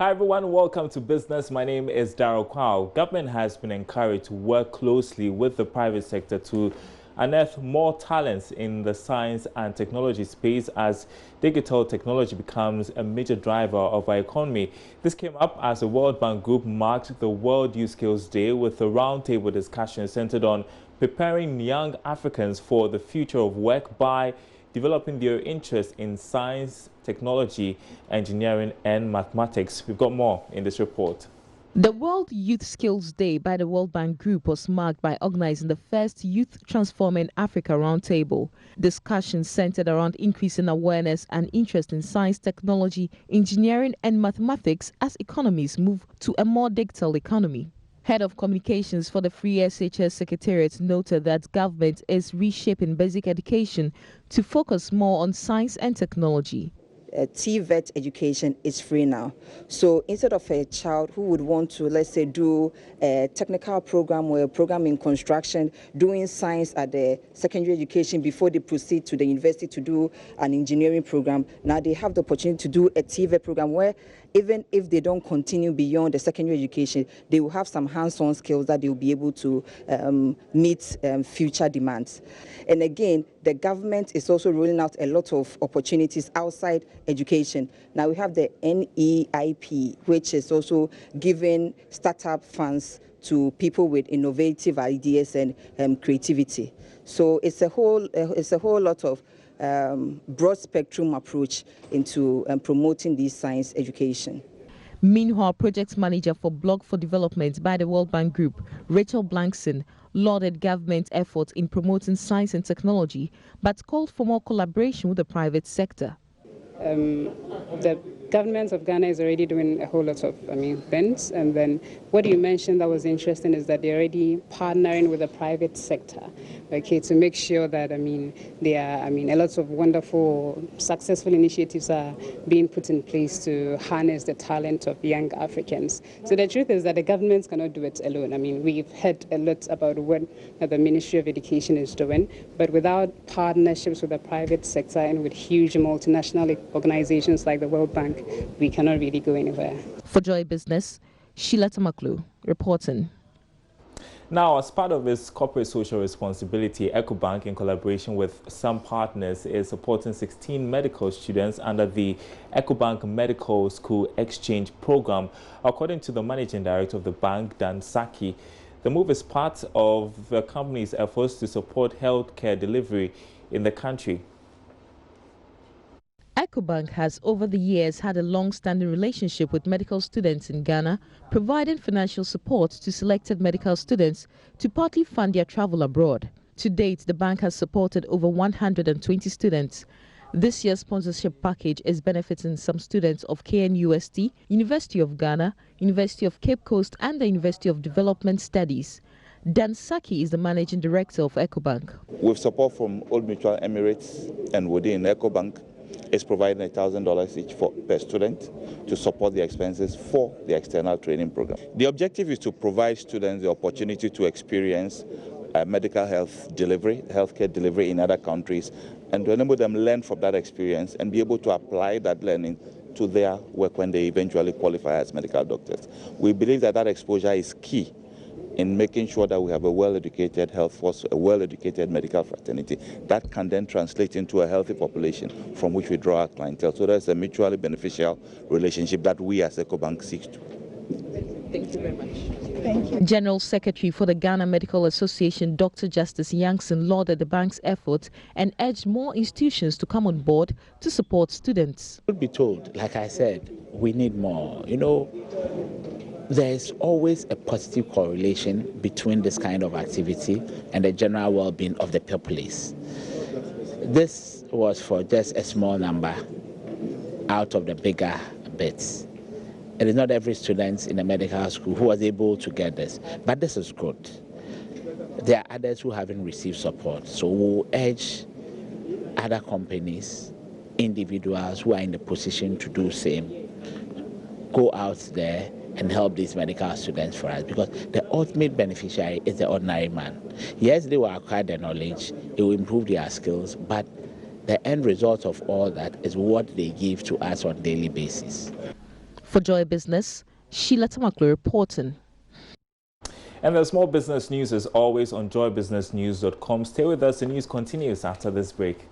Hi everyone, welcome to Business. My name is Darryl Kwao. Government has been encouraged to work closely with the private sector to unearth more talents in the science and technology space as digital technology becomes a major driver of our economy. This came up as the World Bank Group marked the World Youth Skills Day with a roundtable discussion centered on preparing young Africans for the future of work by developing their interest in science, technology, engineering, and mathematics. We've got more in this report. The World Youth Skills Day by the World Bank Group was marked by organizing the first Youth Transforming Africa Roundtable. Discussions centered around increasing awareness and interest in science, technology, engineering, and mathematics as economies move to a more digital economy. Head of Communications for the Free SHS Secretariat noted that government is reshaping basic education to focus more on science and technology. TVET education is free now. So instead of a child who would want to, let's say, do a technical program or a program in construction, doing science at the secondary education before they proceed to the university to do an engineering program, now they have the opportunity to do a TVET program where even if they don't continue beyond the secondary education, they will have some hands-on skills that they will be able to meet future demands. And again, the government is also rolling out a lot of opportunities outside education. Now we have the NEIP, which is also giving startup funds to people with innovative ideas and creativity. So it's a whole lot of broad spectrum approach into promoting this science education. Meanwhile, project manager for Blog for Development by the World Bank Group, Rachel Blankson, lauded government efforts in promoting science and technology, but called for more collaboration with the private sector. The government of Ghana is already doing a whole lot of things, and then what you mentioned that was interesting is that they're already partnering with the private sector, okay, to make sure that there are a lot of wonderful, successful initiatives are being put in place to harness the talent of young Africans. So the truth is that the government cannot do it alone. We've heard a lot about what the Ministry of Education is doing, but without partnerships with the private sector and with huge multinational organizations like the World Bank, we cannot really go anywhere. For Joy Business, Sheila Tamaklu reporting. Now, as part of its corporate social responsibility, EcoBank, in collaboration with some partners, is supporting 16 medical students under the EcoBank Medical School Exchange Program. According to the Managing Director of the bank, Dan Saki, the move is part of the company's efforts to support healthcare delivery in the country. EcoBank has over the years had a long-standing relationship with medical students in Ghana, providing financial support to selected medical students to partly fund their travel abroad. To date, the bank has supported over 120 students. This year's sponsorship package is benefiting some students of KNUST, University of Ghana, University of Cape Coast and the University of Development Studies. Dan Saki is the managing director of EcoBank. With support from Old Mutual Emirates and within EcoBank, is providing $1,000 each per student to support the expenses for the external training program. The objective is to provide students the opportunity to experience medical healthcare delivery in other countries, and to enable them learn from that experience and be able to apply that learning to their work when they eventually qualify as medical doctors. We believe that exposure is key in making sure that we have a well-educated health force, a well-educated medical fraternity that can then translate into a healthy population from which we draw our clientele. So there's a mutually beneficial relationship that we as EcoBank seek to. Thank you very much. Thank you. General Secretary for the Ghana Medical Association, Dr. Justice Yankson, lauded the bank's efforts and urged more institutions to come on board to support students. Should be told, like I said, we need more. There's always a positive correlation between this kind of activity and the general well-being of the populace. This was for just a small number out of the bigger bits. It is not every student in a medical school who was able to get this, but this is good. There are others who haven't received support, so we'll urge other companies, individuals who are in the position to do the same, go out there and help these medical students for us, because the ultimate beneficiary is the ordinary man. Yes, they will acquire the knowledge, it will improve their skills, but the end result of all that is what they give to us on a daily basis. For Joy Business, Sheila Tamaklo reporting. And the small business news is always on joybusinessnews.com. Stay with us. The news continues after this break.